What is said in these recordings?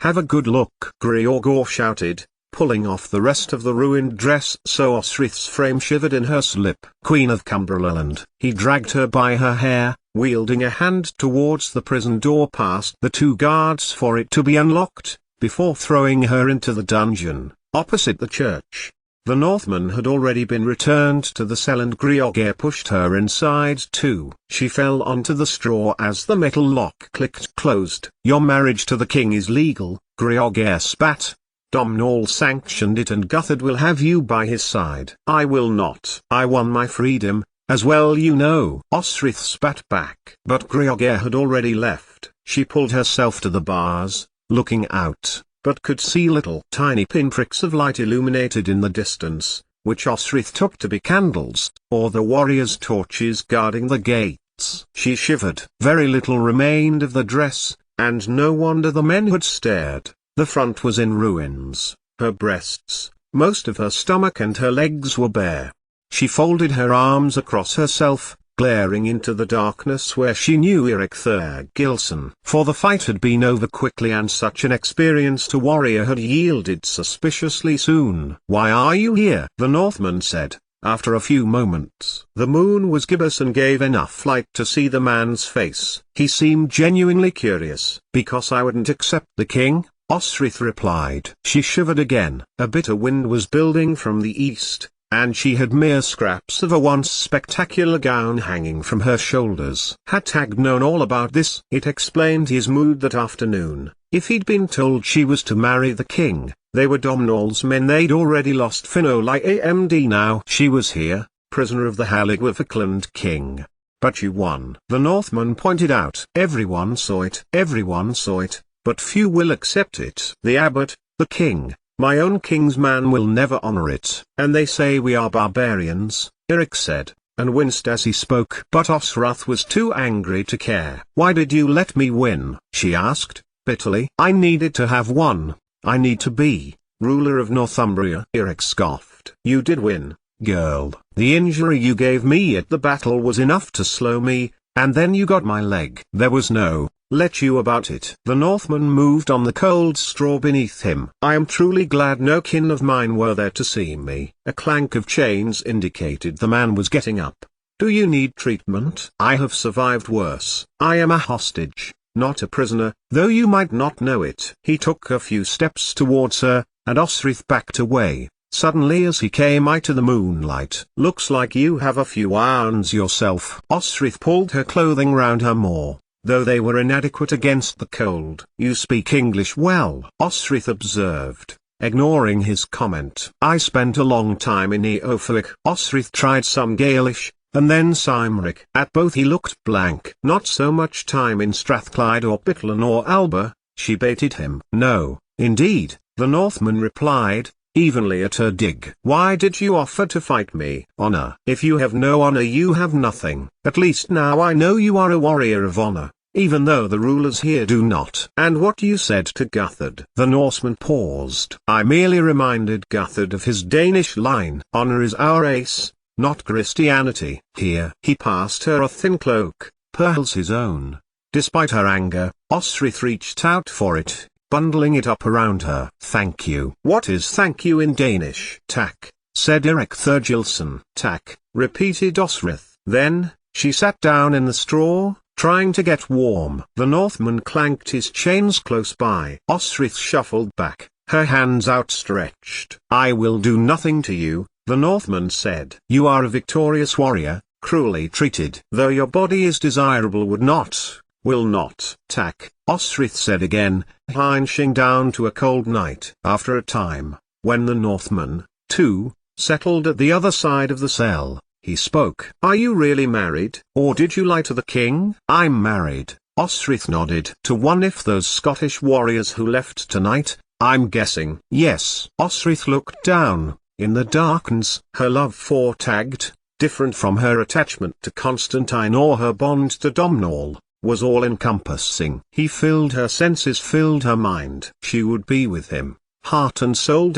Have a good look, Gregor shouted, pulling off the rest of the ruined dress so Osrith's frame shivered in her slip. Queen of Cumberland. He dragged her by her hair, wielding a hand towards the prison door past the two guards for it to be unlocked, before throwing her into the dungeon, opposite the church. The Northman had already been returned to the cell and Gregor pushed her inside too. She fell onto the straw as the metal lock clicked closed. Your marriage to the king is legal, Gregor spat. Domhnall sanctioned it and Guthard will have you by his side. I will not. I won my freedom, as well you know. Osrith spat back. But Gregor had already left. She pulled herself to the bars, looking out, but could see little tiny pinpricks of light illuminated in the distance, which Osrith took to be candles, or the warriors' torches guarding the gates. She shivered. Very little remained of the dress, and no wonder the men had stared. The front was in ruins, her breasts, most of her stomach and her legs were bare. She folded her arms across herself, glaring into the darkness where she knew Eric Thurgilson. For the fight had been over quickly and such an experienced warrior had yielded suspiciously soon. Why are you here? The Northman said, after a few moments. The moon was gibbous and gave enough light to see the man's face. He seemed genuinely curious. Because I wouldn't accept the king? Osrith replied. She shivered again. A bitter wind was building from the east, and she had mere scraps of a once spectacular gown hanging from her shoulders. Had Tag known all about this, it explained his mood that afternoon. If he'd been told she was to marry the king, they were Domhnall's men, they'd already lost Finolai AMD. Now she was here, prisoner of the Halligwithicland king. But you won. The Northman pointed out. Everyone saw it. Everyone saw it. But few will accept it. The abbot, the king, my own king's man will never honor it. And they say we are barbarians, Eric said, and winced as he spoke. But Osrath was too angry to care. Why did you let me win? She asked, bitterly. I needed to have won. I need to be ruler of Northumbria. Eric scoffed. You did win, girl. The injury you gave me at the battle was enough to slow me, and then you got my leg. There was no let you about it. The Northman moved on the cold straw beneath him. I am truly glad no kin of mine were there to see me. A clank of chains indicated the man was getting up. Do you need treatment? I have survived worse. I am a hostage, not a prisoner, though you might not know it. He took a few steps towards her, and Osrith backed away. Suddenly as he came to the moonlight. Looks like you have a few irons yourself. Osrith pulled her clothing round her more, though they were inadequate against the cold. You speak English well, Osrith observed, ignoring his comment. I spent a long time in Eoforwick. Osrith tried some Gaelish, and then Cymric. At both he looked blank. Not so much time in Strathclyde or Bittlin or Alba, she baited him. No, indeed, the Northman replied, evenly at her dig. Why did you offer to fight me? Honor. If you have no honor you have nothing. At least now I know you are a warrior of honor, even though the rulers here do not. And what you said to Guthard. The Norseman paused. I merely reminded Guthard of his Danish line. Honor is our ace, not Christianity. Here. He passed her a thin cloak, perhaps his own. Despite her anger, Osrith reached out for it, bundling it up around her. Thank you. What is thank you in Danish? Tak, said Eric Thurgilson. Tak, repeated Osrith. Then, she sat down in the straw, trying to get warm. The Northman clanked his chains close by. Osrith shuffled back, her hands outstretched. I will do nothing to you, the Northman said. You are a victorious warrior, cruelly treated. Though your body is desirable will not. Tak, Osrith said again, hinching down to a cold night. After a time, when the Northman, too, settled at the other side of the cell, he spoke. Are you really married? Or did you lie to the king? I'm married, Osrith nodded. To one of those Scottish warriors who left tonight, I'm guessing. Yes. Osrith looked down, in the darkness. Her love for Tagged, different from her attachment to Constantine or her bond to Domhnall, was all-encompassing. He filled her senses, filled her mind. She would be with him, heart and soul.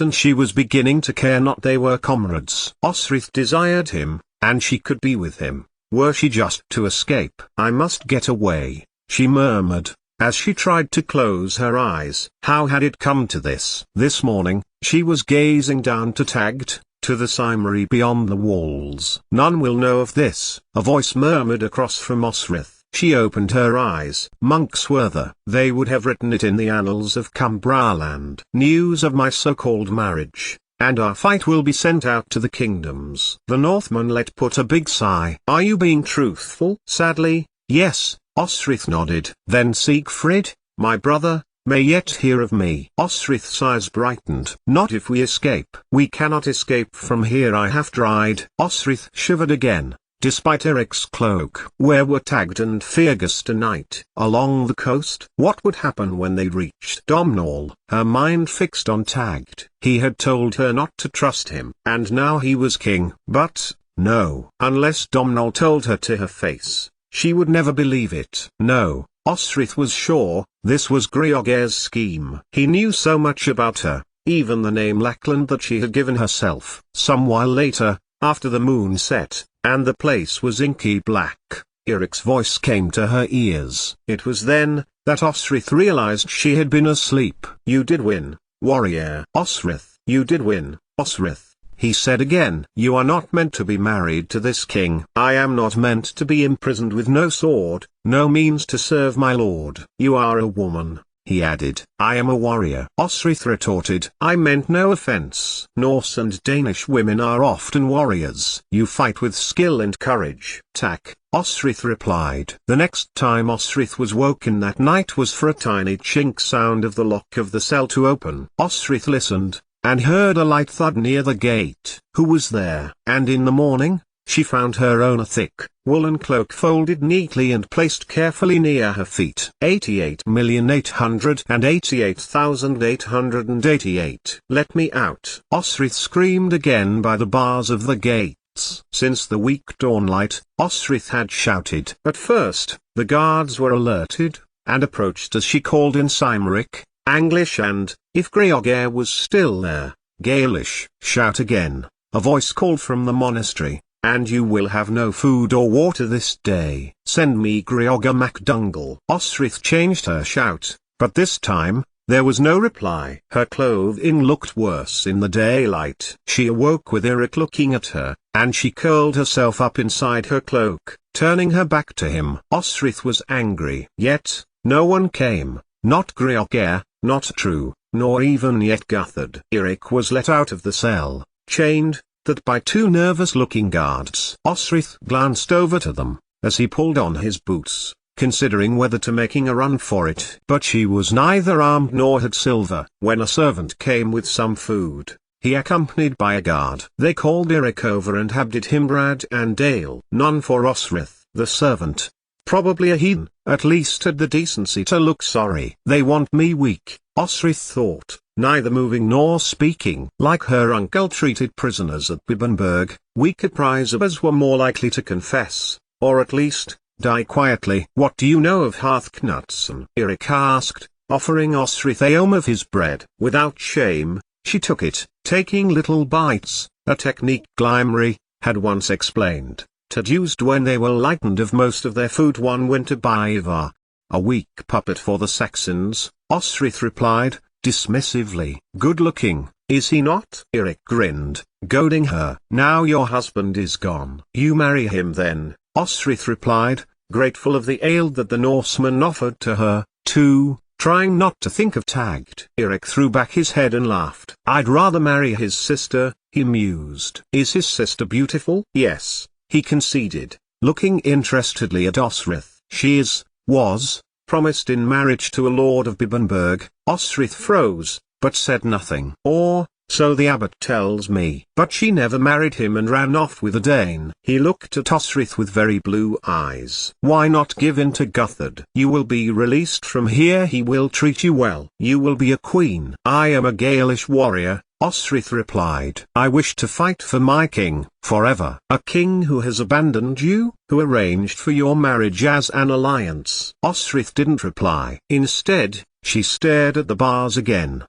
And she was beginning to care not they were comrades. Osrith desired him, and she could be with him, were she just to escape. I must get away, she murmured, as she tried to close her eyes. How had it come to this? This morning, she was gazing down to Tagged, to the Cymry beyond the walls. None will know of this, a voice murmured across from Osrith. She opened her eyes. Monks were there. They would have written it in the annals of Cumbraland. News of my so-called marriage, and our fight will be sent out to the kingdoms. The Northman let put a big sigh. Are you being truthful? Sadly, yes, Osrith nodded. Then Siegfried, my brother, may yet hear of me. Osrith's eyes brightened. Not if we escape. We cannot escape from here. I have tried. Osrith shivered again, despite Eric's cloak. Where were Tagged and Fergus tonight? Along the coast? What would happen when they reached Domhnall? Her mind fixed on Tagged. He had told her not to trust him. And now he was king. But, no. Unless Domhnall told her to her face, she would never believe it. No. Osrith was sure, this was Grioghair's scheme. He knew so much about her, even the name Lackland that she had given herself. Some while later, after the moon set, and the place was inky black, Eric's voice came to her ears. It was then, that Osrith realized she had been asleep. You did win, warrior. Osrith, you did win, Osrith. He said again, you are not meant to be married to this king. I am not meant to be imprisoned with no sword, no means to serve my lord. You are a woman, he added. I am a warrior. Osrith retorted, I meant no offense. Norse and Danish women are often warriors. You fight with skill and courage. Tak, Osrith replied. The next time Osrith was woken that night was for a tiny chink sound of the lock of the cell to open. Osrith listened, and heard a light thud near the gate. Who was there? And in the morning, she found her own a thick, woolen cloak folded neatly and placed carefully near her feet. 88,888,888. Let me out. Osrith screamed again by the bars of the gates. Since the weak dawnlight, Osrith had shouted. At first, the guards were alerted, and approached as she called in Cymric, Anglish and, if Grioghair was still there, Gaelish. Shout again, a voice called from the monastery, and you will have no food or water this day. Send me Grioghair MacDungal. Osrith changed her shout, but this time, there was no reply. Her clothing looked worse in the daylight. She awoke with Eric looking at her, and she curled herself up inside her cloak, turning her back to him. Osrith was angry. Yet, no one came, not Grioghair, not True, nor even yet Guthard. Eric was let out of the cell, chained, that by two nervous-looking guards. Osrith glanced over to them, as he pulled on his boots, considering whether to making a run for it. But she was neither armed nor had silver. When a servant came with some food, he accompanied by a guard. They called Eric over and habded him bread and ale. None for Osrith. The servant, probably a heathen, at least had the decency to look sorry. They want me weak, Osrith thought, neither moving nor speaking. Like her uncle treated prisoners at Bibbenberg, weaker prisoners were more likely to confess, or at least, die quietly. What do you know of Harthknutson? Eric asked, offering Osrith a ohm of his bread. Without shame, she took it, taking little bites, a technique Glimmery had once explained. Had used when they were lightened of most of their food one winter by Ivar, a weak puppet for the Saxons. Osrith replied, dismissively. Good looking, is he not? Eric grinned, goading her. Now your husband is gone. You marry him then, Osrith replied, grateful of the ale that the Norseman offered to her, too, trying not to think of Tagged. Eric threw back his head and laughed. I'd rather marry his sister, he mused. Is his sister beautiful? Yes, he conceded, looking interestedly at Osrith. She was, promised in marriage to a lord of Bibbenberg. Osrith froze, but said nothing. Or, so the abbot tells me. But she never married him and ran off with a Dane. He looked at Osrith with very blue eyes. Why not give in to Guthard? You will be released from here. He will treat you well. You will be a queen. I am a Gaelish warrior, Osrith replied. I wish to fight for my king, forever. A king who has abandoned you, who arranged for your marriage as an alliance. Osrith didn't reply. Instead, she stared at the bars again.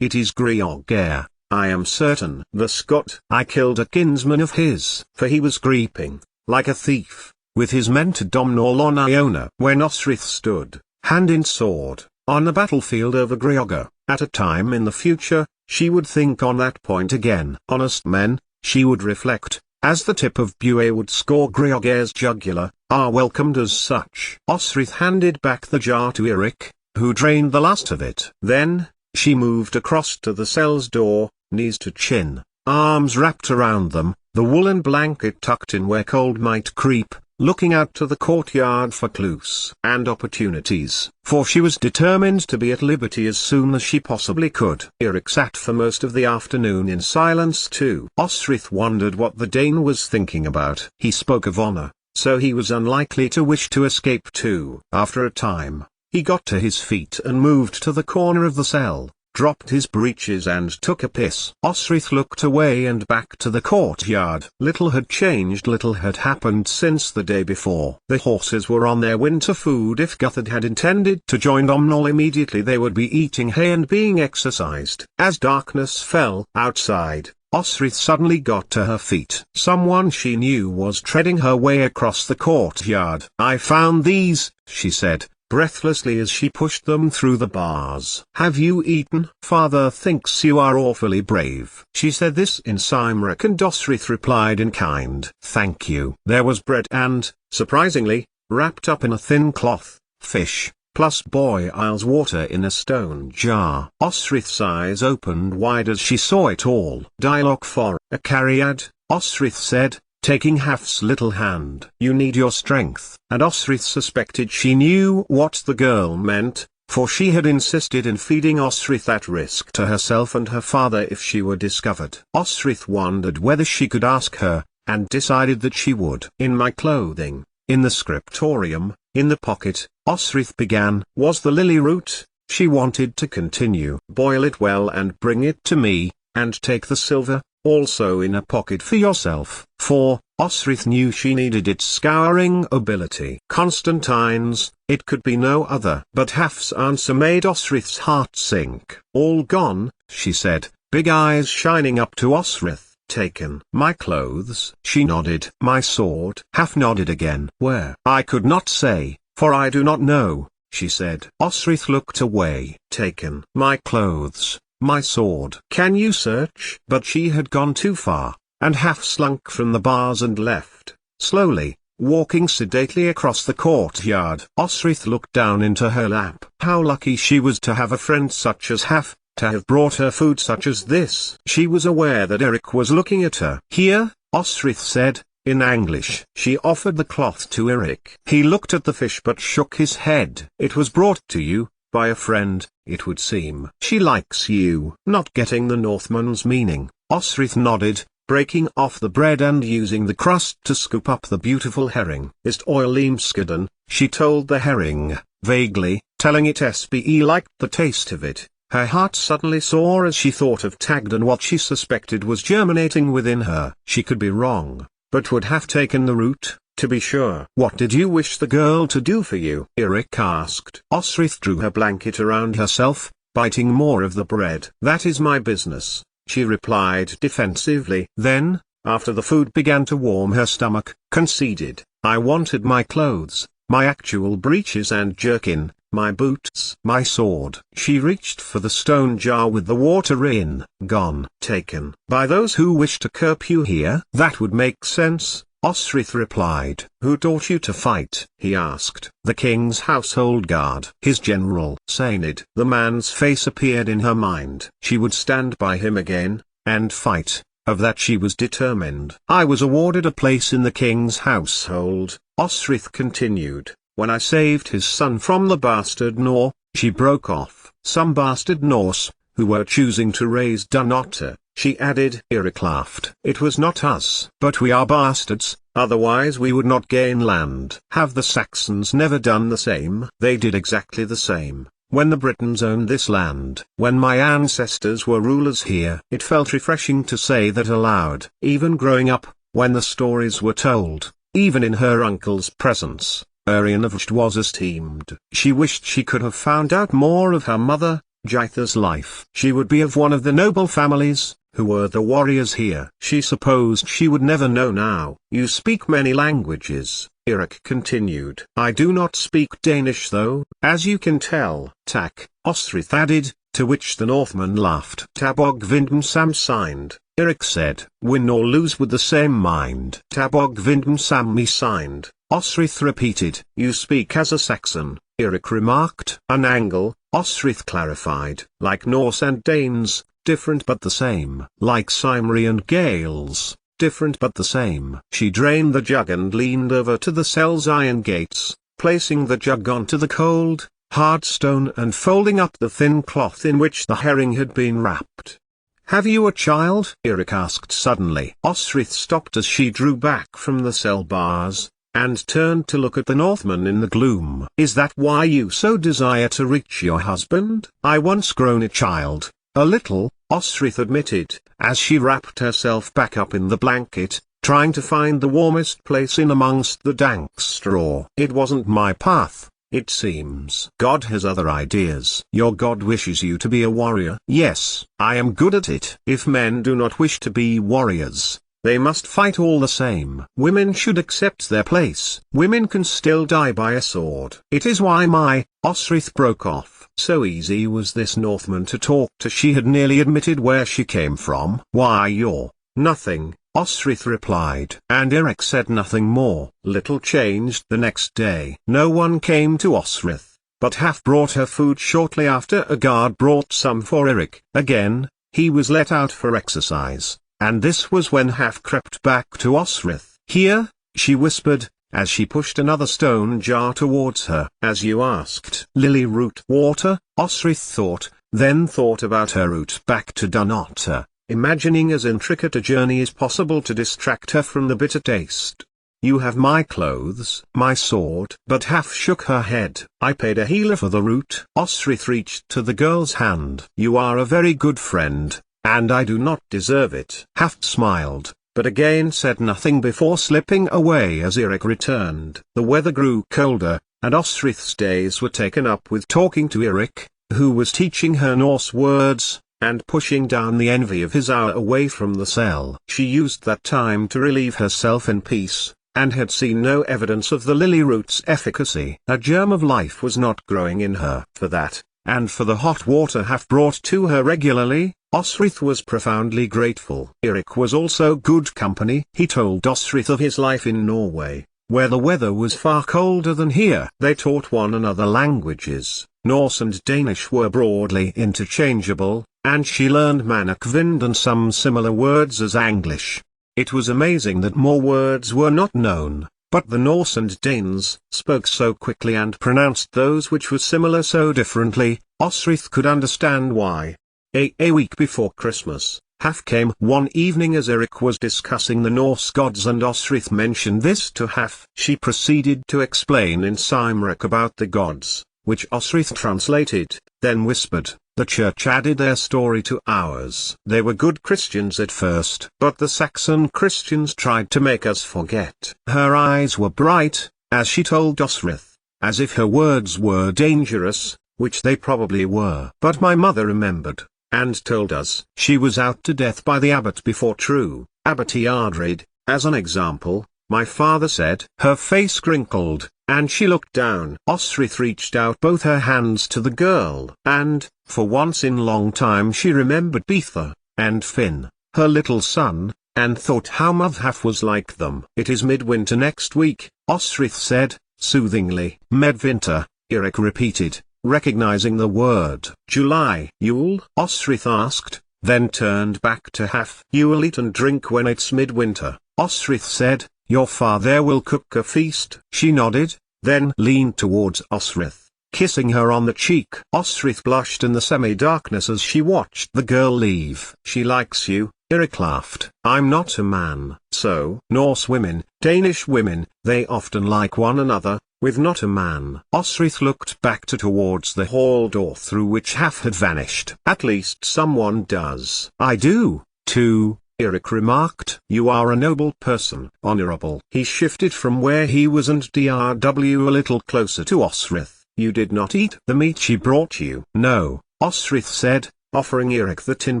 It is Grioghair, I am certain. The Scot. I killed a kinsman of his. For he was creeping, like a thief, with his men to Domhnall on Iona. When Osrith stood, hand in sword, on the battlefield over Greogor. At a time in the future, she would think on that point again. Honest men, she would reflect, as the tip of Buey would score Greogor's jugular, are welcomed as such. Osrith handed back the jar to Eric, who drained the last of it. Then, she moved across to the cell's door, knees to chin, arms wrapped around them, the woolen blanket tucked in where cold might creep, looking out to the courtyard for clues and opportunities, for she was determined to be at liberty as soon as she possibly could. Eric sat for most of the afternoon in silence too. Osrith wondered what the Dane was thinking about. He spoke of honor, so he was unlikely to wish to escape too. After a time, he got to his feet and moved to the corner of the cell, dropped his breeches and took a piss. Osrith looked away and back to the courtyard. Little had changed, little had happened since the day before. The horses were on their winter food. If Guthard had intended to join Domhnall immediately, they would be eating hay and being exercised. As darkness fell outside, Osrith suddenly got to her feet. Someone she knew was treading her way across the courtyard. "I found these," she said, breathlessly as she pushed them through the bars. "Have you eaten?" "Father thinks you are awfully brave." She said this in Cymric and Osrith replied in kind. "Thank you." There was bread and, surprisingly, wrapped up in a thin cloth, fish, plus boil's water in a stone jar. Osrith's eyes opened wide as she saw it all. "Dialogue for a Cariad," Osrith said, taking Haf's little hand. "You need your strength." And Osrith suspected she knew what the girl meant, for she had insisted in feeding Osrith at risk to herself and her father if she were discovered. Osrith wondered whether she could ask her, and decided that she would. "In my clothing, in the scriptorium, in the pocket," Osrith began. "Was the lily root?" She wanted to continue. "Boil it well and bring it to me, and take the silver, also in a pocket for yourself." For, Osrith knew she needed its scouring ability. Constantine's, it could be no other. But Haf's answer made Osrith's heart sink. "All gone," she said, big eyes shining up to Osrith. "Taken." "My clothes?" She nodded. "My sword?" Haf nodded again. "Where?" "I could not say, for I do not know," she said. Osrith looked away. "Taken." "My clothes, my sword." "Can you search?" But she had gone too far, and Haf slunk from the bars and left, slowly, walking sedately across the courtyard. Osrith looked down into her lap. How lucky she was to have a friend such as Haf, to have brought her food such as this. She was aware that Eric was looking at her. "Here," Osrith said, in English. She offered the cloth to Eric. He looked at the fish but shook his head. "It was brought to you by a friend, it would seem." "She likes you." Not getting the Northman's meaning, Osrith nodded, breaking off the bread and using the crust to scoop up the beautiful herring. "Ist oil limskeden," she told the herring, vaguely, telling it Sbe liked the taste of it. Her heart suddenly soared as she thought of Tagd and what she suspected was germinating within her. She could be wrong, but would have taken the root, to be sure. "What did you wish the girl to do for you?" Eric asked. Osrith drew her blanket around herself, biting more of the bread. "That is my business," she replied defensively. Then, after the food began to warm her stomach, conceded, "I wanted my clothes, my actual breeches and jerkin, my boots, my sword." She reached for the stone jar with the water in. "Gone." "Taken by those who wish to curb you here?" "That would make sense," Osrith replied. "Who taught you to fight?" he asked. "The king's household guard." "His general?" Saynid. The man's face appeared in her mind. She would stand by him again, and fight. Of that she was determined. "I was awarded a place in the king's household," Osrith continued, "when I saved his son from the bastard Nor." She broke off. "Some bastard Norse, who were choosing to raise Dunotter," she added. Eric laughed. "It was not us. But we are bastards, otherwise we would not gain land." "Have the Saxons never done the same?" "They did exactly the same, when the Britons owned this land. When my ancestors were rulers here." It felt refreshing to say that aloud. Even growing up, when the stories were told, even in her uncle's presence, Urien of Vjt was esteemed. She wished she could have found out more of her mother, Jaitha's life. She would be of one of the noble families, Who were the warriors here? She supposed she would never know now. You speak many languages, Erik continued. I do not speak Danish though, as you can tell. Tak, Osrith added, to which the Northman laughed. Tabog Vindum Sam signed, Erik said. Win or lose with the same mind. Tabog Vindum Sam me signed, Osrith repeated. You speak as a Saxon, Erik remarked. An angle, Osrith clarified. Like Norse and Danes, different but the same. Like Cymry and Gales, different but the same. She drained the jug and leaned over to the cell's iron gates, placing the jug onto the cold, hard stone and folding up the thin cloth in which the herring had been wrapped. Have you a child? Erik asked suddenly. Osrith stopped as she drew back from the cell bars, and turned to look at the Northman in the gloom. Is that why you so desire to reach your husband? I once grown a child, a little, Osrith admitted, as she wrapped herself back up in the blanket, trying to find the warmest place in amongst the dank straw. It wasn't my path, it seems. God has other ideas. Your God wishes you to be a warrior. Yes, I am good at it. If men do not wish to be warriors, they must fight all the same. Women should accept their place. Women can still die by a sword. It is why Osrith broke off. So easy was this Northman to talk to. She had nearly admitted where she came from. Why you're nothing, Osrith replied. And Erik said nothing more. Little changed the next day. No one came to Osrith, but Haf brought her food shortly after. A guard brought some for Erik. Again, he was let out for exercise. And this was when Haf crept back to Osrith. Here, she whispered, as she pushed another stone jar towards her. As you asked. Lily root water, Osrith thought, then thought about her route back to Dunnottar, imagining as intricate a journey as possible to distract her from the bitter taste. You have my clothes, my sword. But Haf shook her head. I paid a healer for the root. Osrith reached to the girl's hand. You are a very good friend, and I do not deserve it. Haf smiled, but again said nothing before slipping away as Erik returned. The weather grew colder, and Osrith's days were taken up with talking to Erik, who was teaching her Norse words, and pushing down the envy of his hour away from the cell. She used that time to relieve herself in peace, and had seen no evidence of the lily root's efficacy. A germ of life was not growing in her. For that, and for the hot water Haf brought to her regularly, Osrith was profoundly grateful. Erik was also good company. He told Osrith of his life in Norway, where the weather was far colder than here. They taught one another languages. Norse and Danish were broadly interchangeable, and she learned Manakvind and some similar words as English. It was amazing that more words were not known, but the Norse and Danes spoke so quickly and pronounced those which were similar so differently. Osrith could understand why. A week before Christmas, Haf came one evening as Erik was discussing the Norse gods, and Osrith mentioned this to Haf. She proceeded to explain in Cymric about the gods, which Osrith translated, then whispered. The church added their story to ours. They were good Christians at first, but the Saxon Christians tried to make us forget. Her eyes were bright, as she told Osrith, as if her words were dangerous, which they probably were. But my mother remembered, and told us. She was out to death by the abbot before true, Abbot Eardred, as an example, my father said. Her face crinkled, and she looked down. Osrith reached out both her hands to the girl, and, for once in long time, she remembered Beatha, and Finn, her little son, and thought how Haf was like them. It is midwinter next week, Osrith said, soothingly. Medwinter, Erik repeated, recognizing the word. July. Yule? Osrith asked, then turned back to Haf. You will eat and drink when it's midwinter, Osrith said. Your father will cook a feast. She nodded, then leaned towards Osrith, kissing her on the cheek. Osrith blushed in the semi-darkness as she watched the girl leave. She likes you, Erik laughed. I'm not a man. So, Norse women, Danish women, they often like one another, with not a man. Osrith looked back towards the hall door through which Haf had vanished. At least someone does. I do, too, Erik remarked. You are a noble person. Honorable. He shifted from where he was and drw a little closer to Osrith. You did not eat the meat she brought you. No, Osrith said, offering Eric the tin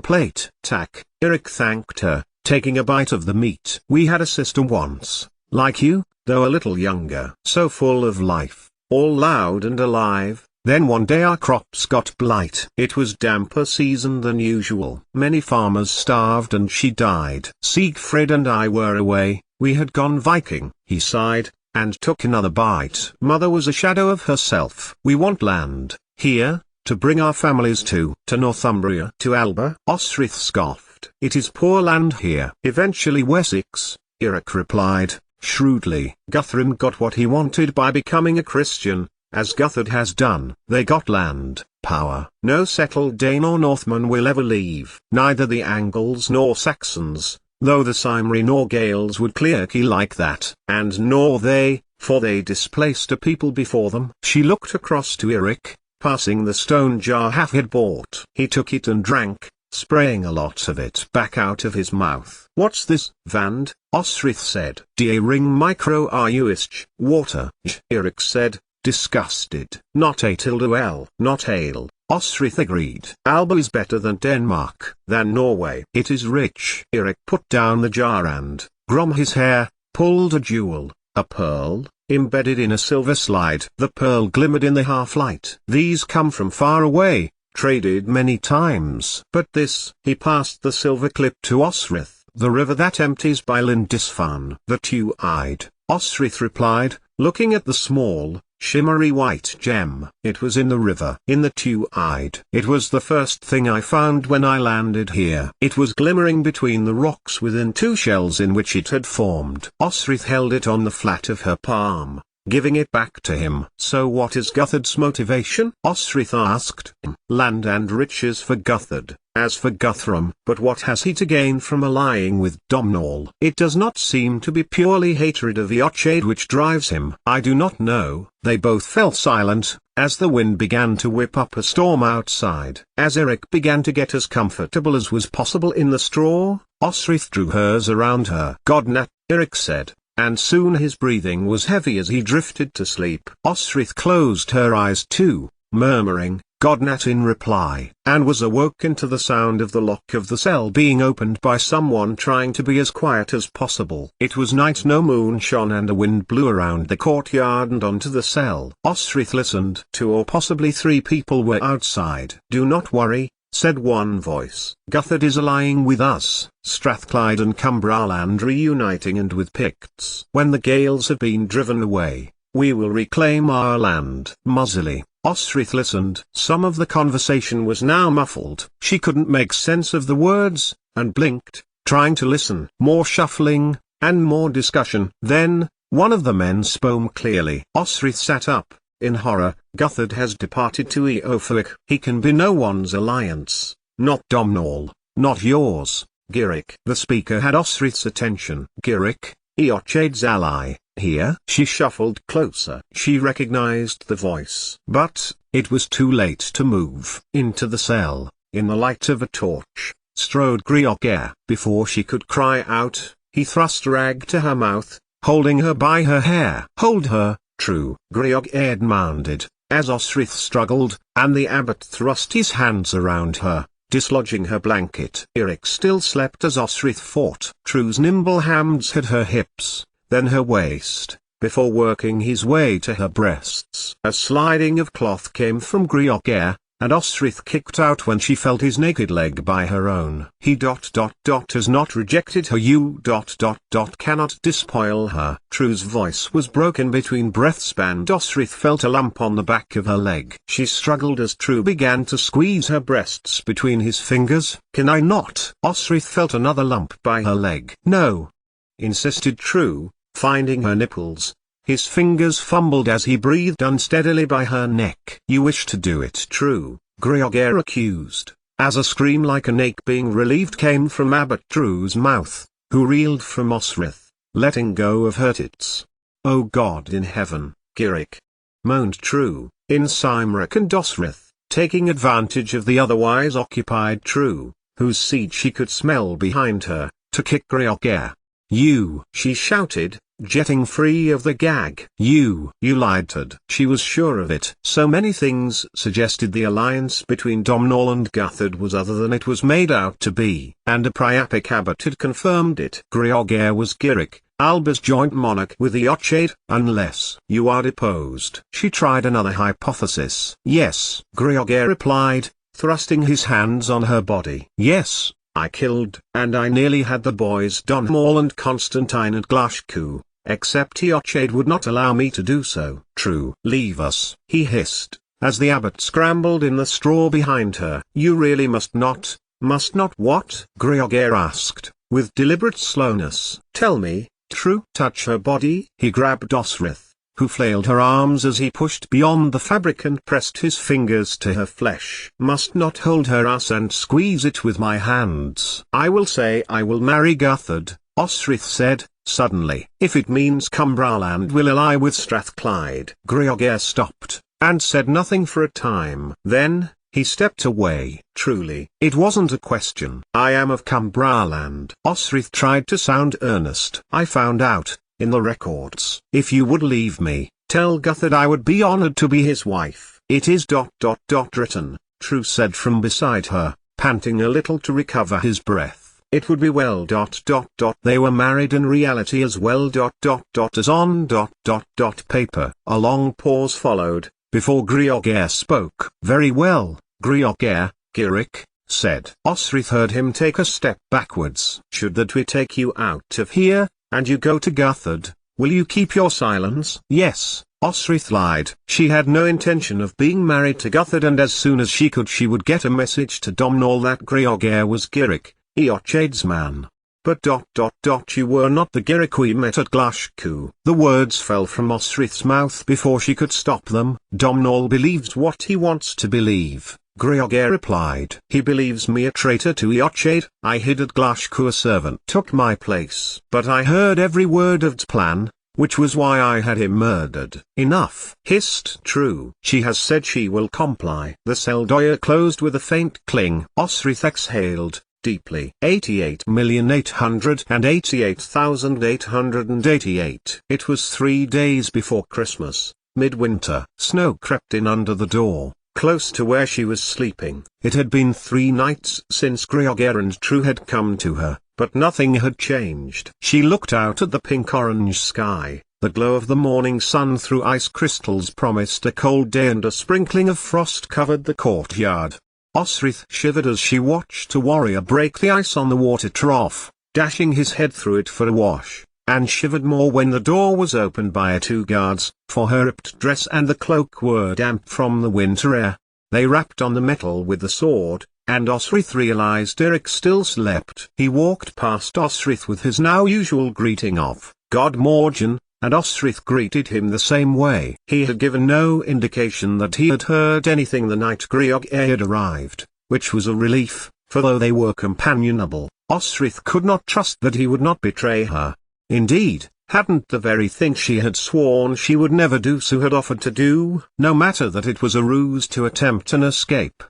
plate. Tack. Eric thanked her, taking a bite of the meat. "We had a sister once, like you, though a little younger. So full of life, all loud and alive. Then one day our crops got blight. It was damper season than usual. Many farmers starved and she died. Siegfried and I were away, we had gone Viking." He sighed, and took another bite. "Mother was a shadow of herself. We want land, here, to bring our families to Northumbria. To Alba." Osrith scoffed. "It is poor land here." "Eventually Wessex," Eric replied, shrewdly. "Guthrum got what he wanted by becoming a Christian, as Guthred has done. They got land, power. No settled Dane or Northman will ever leave. Neither the Angles nor Saxons, though the Cymri nor Gales would clear Key like that. And nor they, for they displaced a people before them." She looked across to Eric, passing the stone jar Half had bought. He took it and drank, spraying a lot of it back out of his mouth. "What's this, Vand?" Osrith said. "Da ring micro ruish water," Eric said, disgusted. "Not ale, not ale," Osrith agreed. "Alba is better than Denmark, than Norway. It is rich." Eric put down the jar and, from his hair, pulled a jewel, a pearl, embedded in a silver slide. The pearl glimmered in the half-light. "These come from far away, traded many times. But this," he passed the silver clip to Osrith, "the river that empties by Lindisfarne." "The two-eyed," Osrith replied, looking at the small, shimmery white gem. "It was in the river." "In the two-eyed." "It was the first thing I found when I landed here." It was glimmering between the rocks within two shells in which it had formed. Osrith held it on the flat of her palm, giving it back to him. "So what is Guthred's motivation?" Osrith asked. "Land and riches for Guthred, as for Guthrum. But what has he to gain from allying with Domhnall?" "It does not seem to be purely hatred of Eochaid which drives him." "I do not know." They both fell silent, as the wind began to whip up a storm outside. As Eric began to get as comfortable as was possible in the straw, Osrith drew hers around her. "Godnat," Eric said, and soon his breathing was heavy as he drifted to sleep. Osrith closed her eyes too, murmuring, "Godnat" in reply, and was awoken to the sound of the lock of the cell being opened by someone trying to be as quiet as possible. It was night, no moon shone, and a wind blew around the courtyard and onto the cell. Osrith listened. 2 or possibly 3 people were outside. "Do not worry," said one voice. "Guthred is allying with us, Strathclyde and Cumbraland reuniting, and with Picts. When the Gales have been driven away, we will reclaim our land." Muzzily, Osrith listened. Some of the conversation was now muffled. She couldn't make sense of the words, and blinked, trying to listen. More shuffling, and more discussion. Then, one of the men spoke clearly. Osrith sat up, in horror. "Guthred has departed to Eoferwick. He can be no one's alliance, not Domhnall, not yours, Giric." The speaker had Osrith's attention. "Giric, Eochaid's ally, here?" She shuffled closer. She recognized the voice. But, it was too late to move. Into the cell, in the light of a torch, strode Griogr. Before she could cry out, he thrust Rag to her mouth, holding her by her hair. "Hold her, true," Griogr demanded, as Osrith struggled, and the abbot thrust his hands around her, dislodging her blanket. Eric still slept as Osrith fought. True's nimble hands had her hips, then her waist, before working his way to her breasts. A sliding of cloth came from Griogr, and Osrith kicked out when she felt his naked leg by her own. He has not rejected her. You cannot despoil her. True's voice was broken between breaths, and Osrith felt a lump on the back of her leg. She struggled as True began to squeeze her breasts between his fingers. "Can I not?" Osrith felt another lump by her leg. "No," insisted True, finding her nipples. His fingers fumbled as he breathed unsteadily by her neck. "You wish to do it, True," Griogr accused, as a scream like an ache being relieved came from Abbot True's mouth, who reeled from Osrith, letting go of her tits. "Oh God in heaven, Giric!" moaned True, in Cymric, and Osrith, taking advantage of the otherwise occupied True, whose seat she could smell behind her, to kick Griogr. "You!" she shouted, jetting free of the gag. You lied, Ted. She was sure of it. So many things suggested the alliance between Domhnall and Guthred was other than it was made out to be, and a Priapic abbot had confirmed it. Greogair was Giric, Alba's joint monarch with Eochaid, unless you are deposed. She tried another hypothesis. Yes, Greogair replied, thrusting his hands on her body. Yes, I killed, and I nearly had the boys Domhnall and Constantine at Glashku, except Eochaid would not allow me to do so. True. Leave us, he hissed, as the abbot scrambled in the straw behind her. You really must not what? Greogair asked, with deliberate slowness. Tell me, true? Touch her body? He grabbed Osrith, who flailed her arms as he pushed beyond the fabric and pressed his fingers to her flesh. Must not hold her ass and squeeze it with my hands. I will say I will marry Guthred, Osrith said, suddenly. If it means Cumbraland will ally with Strathclyde. Greogair stopped, and said nothing for a time. Then, he stepped away. Truly, it wasn't a question. I am of Cumbraland. Osrith tried to sound earnest. I found out, in the records. If you would leave me, tell Guthred I would be honored to be his wife. It is ... written, True said from beside her, panting a little to recover his breath. It would be well ... They were married in reality as well ... as on ... paper. A long pause followed, before Greogair spoke. Very well, Greogair, Giric said. Osrith heard him take a step backwards. Should that we take you out of here, and you go to Guthred, will you keep your silence? Yes, Osrith lied. She had no intention of being married to Guthred, and as soon as she could she would get a message to Domhnall that Greogair was Giric, Eochaid's man. But ... you were not the Giric we met at Glashku. The words fell from Osrith's mouth before she could stop them. Domhnall believes what he wants to believe, Greogair replied. He believes me a traitor to Eochaid. I hid at Glashku. A servant took my place. But I heard every word of D's plan, which was why I had him murdered. Enough, hissed True. She has said she will comply. The cell door closed with a faint cling. Osrith exhaled deeply. 88,888,888. It was 3 days before Christmas, midwinter. Snow crept in under the door, close to where she was sleeping. It had been 3 nights since Greogair and True had come to her, but nothing had changed. She looked out at the pink-orange sky. The glow of the morning sun through ice crystals promised a cold day, and a sprinkling of frost covered the courtyard. Osrith shivered as she watched a warrior break the ice on the water trough, dashing his head through it for a wash, and shivered more when the door was opened by 2 guards, for her ripped dress and the cloak were damp from the winter air. They rapped on the metal with the sword, and Osrith realized Eric still slept. He walked past Osrith with his now usual greeting of, God Morgen, and Osrith greeted him the same way. He had given no indication that he had heard anything the night Greogair had arrived, which was a relief, for though they were companionable, Osrith could not trust that he would not betray her. Indeed, hadn't the very thing she had sworn she would never do so had offered to do, no matter that it was a ruse to attempt an escape.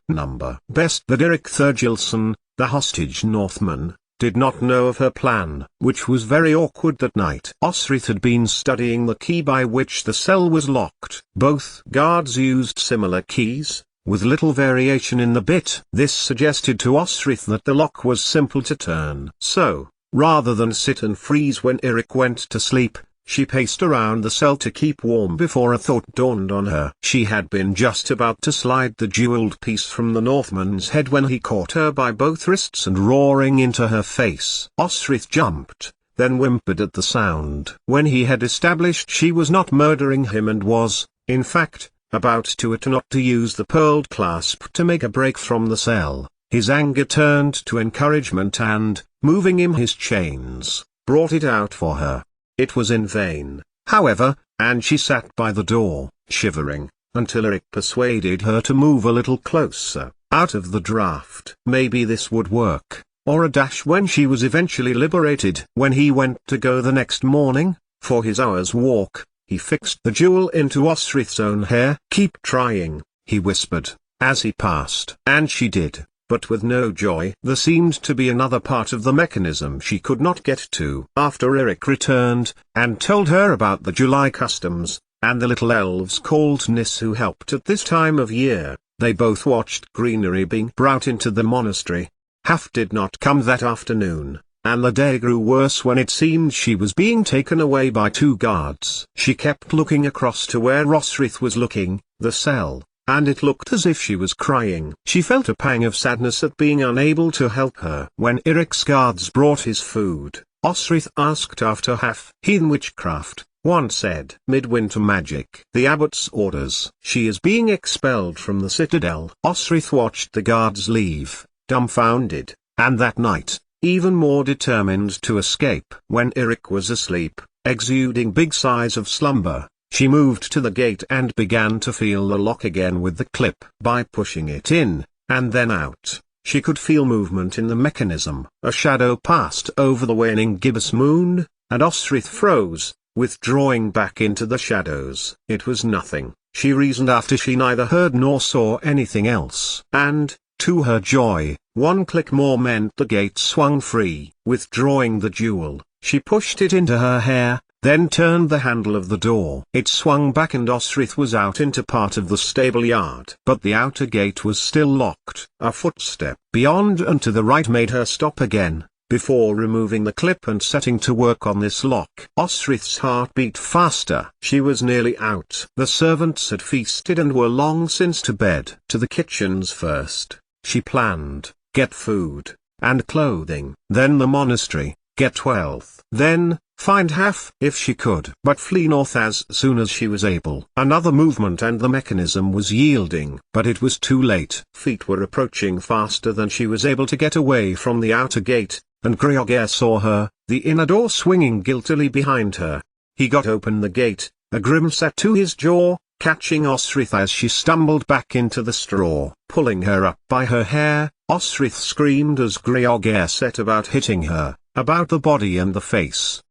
Best that Eric Thurgilson, the hostage Northman, did not know of her plan, which was very awkward that night. Osrith had been studying the key by which the cell was locked. Both guards used similar keys, with little variation in the bit. This suggested to Osrith that the lock was simple to turn. So, rather than sit and freeze when Eric went to sleep, she paced around the cell to keep warm before a thought dawned on her. She had been just about to slide the jeweled piece from the Northman's head when he caught her by both wrists and roaring into her face. Osrith jumped, then whimpered at the sound. When he had established she was not murdering him and was, in fact, about to attempt to use the pearled clasp to make a break from the cell, his anger turned to encouragement and, moving him his chains, brought it out for her. It was in vain, however, and she sat by the door, shivering, until Eric persuaded her to move a little closer, out of the draft. Maybe this would work, or a dash when she was eventually liberated. When he went to go the next morning, for his hour's walk, he fixed the jewel into Osrith's own hair. Keep trying, he whispered, as he passed. And she did. but with no joy. There seemed to be another part of the mechanism she could not get to. After Eric returned, and told her about the July customs, and the little elves called Nis who helped at this time of year, they both watched greenery being brought into the monastery. Half did not come that afternoon, and the day grew worse when it seemed she was being taken away by 2 guards. She kept looking across to where Osrith was looking, the cell, and it looked as if she was crying. She felt a pang of sadness at being unable to help her. When Eric's guards brought his food, Osrith asked after half heathen witchcraft. One said, midwinter magic. The abbot's orders. She is being expelled from the citadel. Osrith watched the guards leave, dumbfounded, and that night, even more determined to escape. When Eric was asleep, exuding big sighs of slumber, she moved to the gate and began to feel the lock again with the clip. By pushing it in, and then out, she could feel movement in the mechanism. A shadow passed over the waning gibbous moon, and Osrith froze, withdrawing back into the shadows. It was nothing, she reasoned after she neither heard nor saw anything else. And, to her joy, one click more meant the gate swung free. Withdrawing the jewel, she pushed it into her hair, then turned the handle of the door. It swung back and Osrith was out into part of the stable yard. But the outer gate was still locked. A footstep beyond and to the right made her stop again, before removing the clip and setting to work on this lock. Osrith's heart beat faster. She was nearly out. The servants had feasted and were long since to bed. To the kitchens first, she planned, get food, and clothing. Then the monastery, get wealth. Then, find half if she could. But flee north as soon as she was able. Another movement and the mechanism was yielding. But it was too late. Feet were approaching faster than she was able to get away from the outer gate, and Greogair saw her, the inner door swinging guiltily behind her. He got open the gate, a grim set to his jaw, catching Osrith as she stumbled back into the straw. Pulling her up by her hair, Osrith screamed as Greogair set about hitting her, about the body and the face.